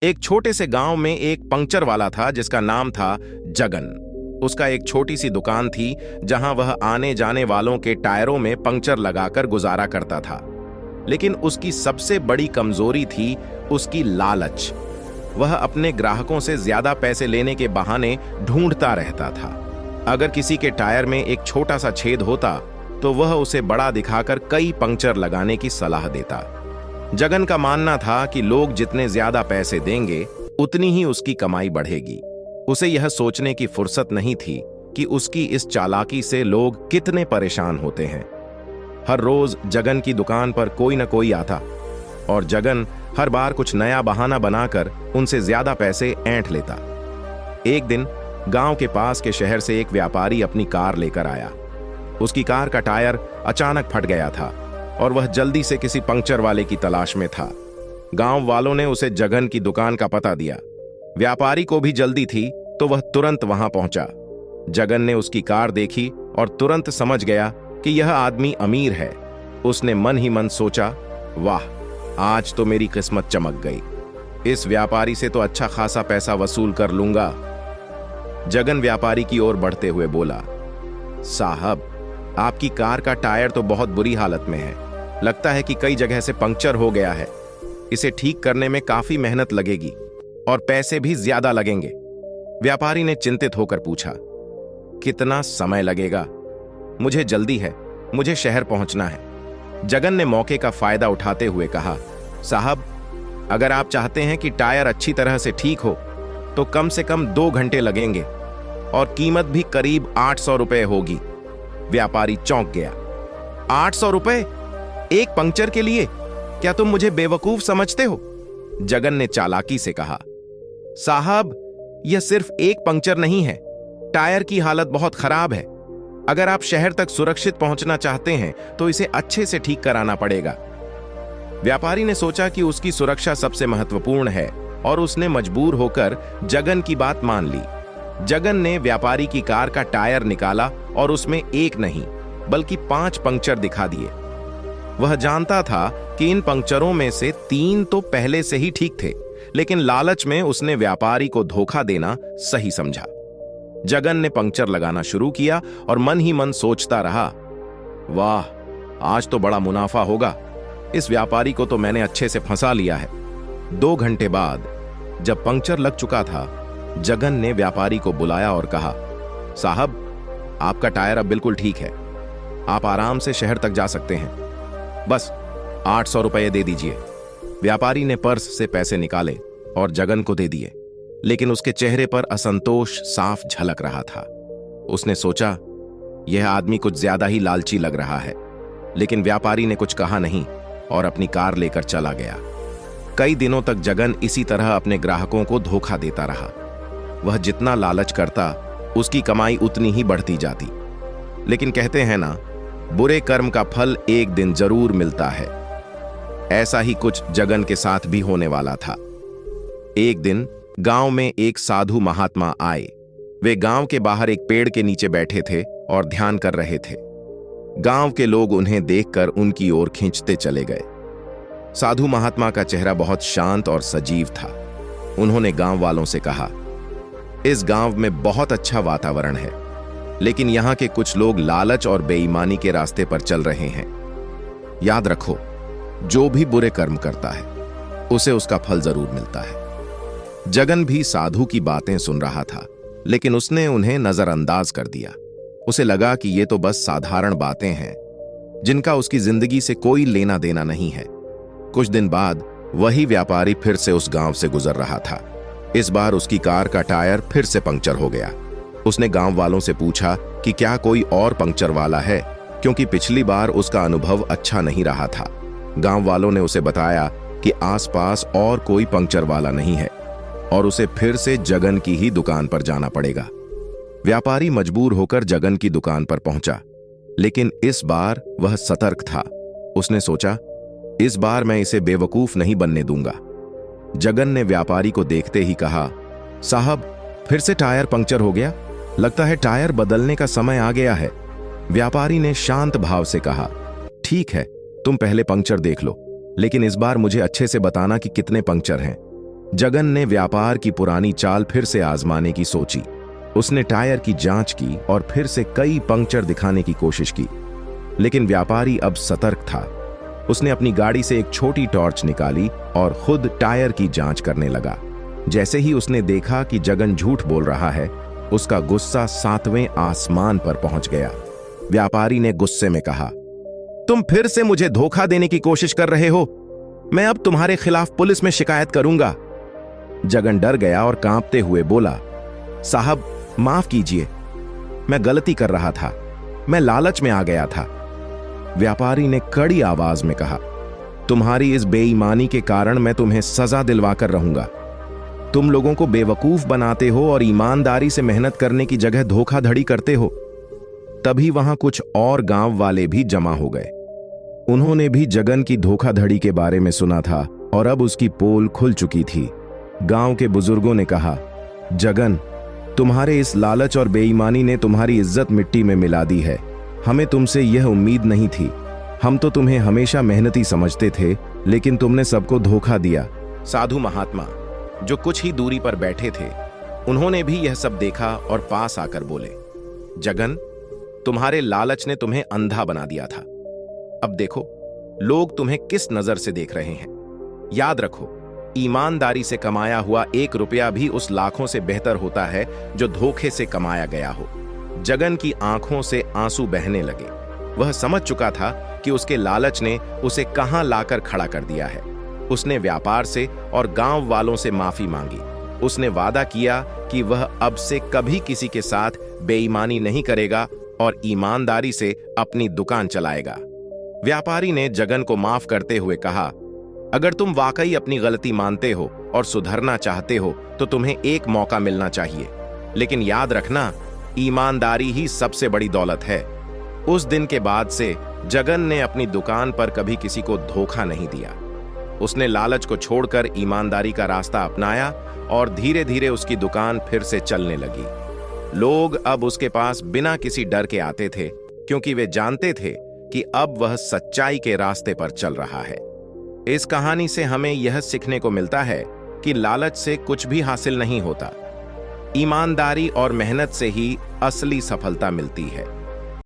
एक छोटे से गांव में एक पंक्चर वाला था जिसका नाम था जगन। उसका एक छोटी सी दुकान थी जहां वह आने जाने वालों के टायरों में पंक्चर लगाकर गुजारा करता था। लेकिन उसकी सबसे बड़ी कमजोरी थी उसकी लालच। वह अपने ग्राहकों से ज्यादा पैसे लेने के बहाने ढूंढता रहता था। अगर किसी के टायर में एक छोटा सा छेद होता तो वह उसे बड़ा दिखाकर कई पंक्चर लगाने की सलाह देता। जगन का मानना था कि लोग जितने ज्यादा पैसे देंगे उतनी ही उसकी कमाई बढ़ेगी। उसे यह सोचने की फुर्सत नहीं थी कि उसकी इस चालाकी से लोग कितने परेशान होते हैं। हर रोज जगन की दुकान पर कोई न कोई आता और जगन हर बार कुछ नया बहाना बनाकर उनसे ज्यादा पैसे ऐंठ लेता। एक दिन गांव के पास के शहर से एक व्यापारी अपनी कार लेकर आया। उसकी कार का टायर अचानक फट गया था और वह जल्दी से किसी पंक्चर वाले की तलाश में था। गांव वालों ने उसे जगन की दुकान का पता दिया। व्यापारी को भी जल्दी थी तो वह तुरंत वहां पहुंचा। जगन ने उसकी कार देखी और तुरंत समझ गया कि यह आदमी अमीर है। उसने मन ही मन सोचा, वाह, आज तो मेरी किस्मत चमक गई। इस व्यापारी से तो अच्छा खासा पैसा वसूल कर लूंगा। जगन व्यापारी की ओर बढ़ते हुए बोला, साहब, आपकी कार का टायर तो बहुत बुरी हालत में है। लगता है कि कई जगह से पंक्चर हो गया है। इसे ठीक करने में काफी मेहनत लगेगी और पैसे भी ज्यादा लगेंगे। व्यापारी ने चिंतित होकर पूछा, कितना समय लगेगा? मुझे जल्दी है, मुझे शहर पहुंचना है। जगन ने मौके का फायदा उठाते हुए कहा, साहब, अगर आप चाहते हैं कि टायर अच्छी तरह से ठीक हो तो कम से कम 2 घंटे लगेंगे और कीमत भी करीब 800 रुपए होगी। व्यापारी चौंक गया। 800 रुपए एक पंक्चर के लिए? क्या तुम मुझे बेवकूफ समझते हो? जगन ने चालाकी से कहा, साहब, यह सिर्फ एक पंक्चर नहीं है। टायर की हालत बहुत खराब है। अगर आप शहर तक सुरक्षित पहुंचना चाहते हैं तो इसे अच्छे से ठीक कराना पड़ेगा। व्यापारी ने सोचा कि उसकी सुरक्षा सबसे महत्वपूर्ण है और उसने मजबूर होकर जगन की बात मान ली। जगन ने व्यापारी की कार का टायर निकाला और उसमें एक नहीं बल्कि 5 पंक्चर दिखा दिए। वह जानता था कि इन पंक्चरों में से 3 तो पहले से ही ठीक थे, लेकिन लालच में उसने व्यापारी को धोखा देना सही समझा। जगन ने पंक्चर लगाना शुरू किया और मन ही मन सोचता रहा, वाह, आज तो बड़ा मुनाफा होगा। इस व्यापारी को तो मैंने अच्छे से फंसा लिया है। 2 घंटे बाद जब पंक्चर लग चुका था, जगन ने व्यापारी को बुलाया और कहा, साहब, आपका टायर अब बिल्कुल ठीक है। आप आराम से शहर तक जा सकते हैं। बस 800 रुपए दे दीजिए। व्यापारी ने पर्स से पैसे निकाले और जगन को दे दिए, लेकिन उसके चेहरे पर असंतोष साफ झलक रहा था। उसने सोचा, यह आदमी कुछ ज्यादा ही लालची लग रहा है। लेकिन व्यापारी ने कुछ कहा नहीं और अपनी कार लेकर चला गया। कई दिनों तक जगन इसी तरह अपने ग्राहकों को धोखा देता रहा। वह जितना लालच करता उसकी कमाई उतनी ही बढ़ती जाती। लेकिन कहते हैं ना, बुरे कर्म का फल एक दिन जरूर मिलता है। ऐसा ही कुछ जगन के साथ भी होने वाला था। एक दिन गांव में एक साधु महात्मा आए। वे गांव के बाहर एक पेड़ के नीचे बैठे थे और ध्यान कर रहे थे। गांव के लोग उन्हें देखकर उनकी ओर खींचते चले गए। साधु महात्मा का चेहरा बहुत शांत और सजीव था। उन्होंने गांव वालों से कहा, इस गांव में बहुत अच्छा वातावरण है, लेकिन यहां के कुछ लोग लालच और बेईमानी के रास्ते पर चल रहे हैं। याद रखो, जो भी बुरे कर्म करता है उसे उसका फल जरूर मिलता है। जगन भी साधु की बातें सुन रहा था, लेकिन उसने उन्हें नजरअंदाज कर दिया। उसे लगा कि ये तो बस साधारण बातें हैं जिनका उसकी जिंदगी से कोई लेना देना नहीं है। कुछ दिन बाद वही व्यापारी फिर से उस गांव से गुजर रहा था। इस बार उसकी कार का टायर फिर से पंक्चर हो गया। उसने गांव वालों से पूछा कि क्या कोई और पंक्चर वाला है, क्योंकि पिछली बार उसका अनुभव अच्छा नहीं रहा था। गांव वालों ने उसे बताया कि आसपास और कोई पंक्चर वाला नहीं है और उसे फिर से जगन की ही दुकान पर जाना पड़ेगा। व्यापारी मजबूर होकर जगन की दुकान पर पहुंचा, लेकिन इस बार वह सतर्क था। उसने सोचा, इस बार मैं इसे बेवकूफ नहीं बनने दूंगा। जगन ने व्यापारी को देखते ही कहा, साहब, फिर से टायर पंक्चर हो गया। लगता है टायर बदलने का समय आ गया है। व्यापारी ने शांत भाव से कहा, ठीक है, तुम पहले पंक्चर देख लो, लेकिन इस बार मुझे अच्छे से बताना कि कितने पंक्चर हैं। जगन ने व्यापार की पुरानी चाल फिर से आजमाने की सोची। उसने टायर की जांच की और फिर से कई पंक्चर दिखाने की कोशिश की, लेकिन व्यापारी अब सतर्क था। उसने अपनी गाड़ी से एक छोटी टॉर्च निकाली और खुद टायर की जांच करने लगा। जैसे ही उसने देखा कि जगन झूठ बोल रहा है, उसका गुस्सा 7वें आसमान पर पहुंच गया। व्यापारी ने गुस्से में कहा, तुम फिर से मुझे धोखा देने की कोशिश कर रहे हो। मैं अब तुम्हारे खिलाफ पुलिस में शिकायत करूंगा। जगन डर गया और कांपते हुए बोला, साहब माफ कीजिए, मैं गलती कर रहा था, मैं लालच में आ गया था। व्यापारी ने कड़ी आवाज में कहा, तुम्हारी इस बेईमानी के कारण मैं तुम्हें सजा दिलवाकर रहूंगा। तुम लोगों को बेवकूफ बनाते हो और ईमानदारी से मेहनत करने की जगह धोखाधड़ी करते हो। तभी वहां कुछ और गांव वाले भी जमा हो गए। उन्होंने भी जगन की धोखाधड़ी के बारे में सुना था और अब उसकी पोल खुल चुकी थी। गांव के बुजुर्गों ने कहा, जगन, तुम्हारे इस लालच और बेईमानी ने तुम्हारी इज्जत मिट्टी में मिला दी है। हमें तुमसे यह उम्मीद नहीं थी। हम तो तुम्हें हमेशा मेहनती समझते थे, लेकिन तुमने सबको धोखा दिया। साधु महात्मा जो कुछ ही दूरी पर बैठे थे, उन्होंने भी यह सब देखा और पास आकर बोले, जगन, तुम्हारे लालच ने तुम्हें अंधा बना दिया था। अब देखो लोग तुम्हें किस नजर से देख रहे हैं। याद रखो, ईमानदारी से कमाया हुआ 1 रुपया भी उस लाखों से बेहतर होता है जो धोखे से कमाया गया हो। जगन की आंखों से आंसू बहने लगे। वह समझ चुका था कि उसके लालच ने उसे कहां लाकर खड़ा कर दिया है। उसने व्यापार से और गांव वालों से माफी मांगी। उसने वादा किया कि वह अब से कभी किसी के साथ बेईमानी नहीं करेगा और ईमानदारी से अपनी दुकान चलाएगा। व्यापारी ने जगन को माफ करते हुए कहा, अगर तुम वाकई अपनी गलती मानते हो और सुधरना चाहते हो तो तुम्हें एक मौका मिलना चाहिए, लेकिन याद रखना, ईमानदारी ही सबसे बड़ी दौलत है। उस दिन के बाद से जगन ने अपनी दुकान पर कभी किसी को धोखा नहीं दिया। उसने लालच को छोड़कर ईमानदारी का रास्ता अपनाया और धीरे धीरे उसकी दुकान फिर से चलने लगी। लोग अब उसके पास बिना किसी डर के आते थे, क्योंकि वे जानते थे कि अब वह सच्चाई के रास्ते पर चल रहा है। इस कहानी से हमें यह सीखने को मिलता है कि लालच से कुछ भी हासिल नहीं होता। ईमानदारी और मेहनत से ही असली सफलता मिलती है।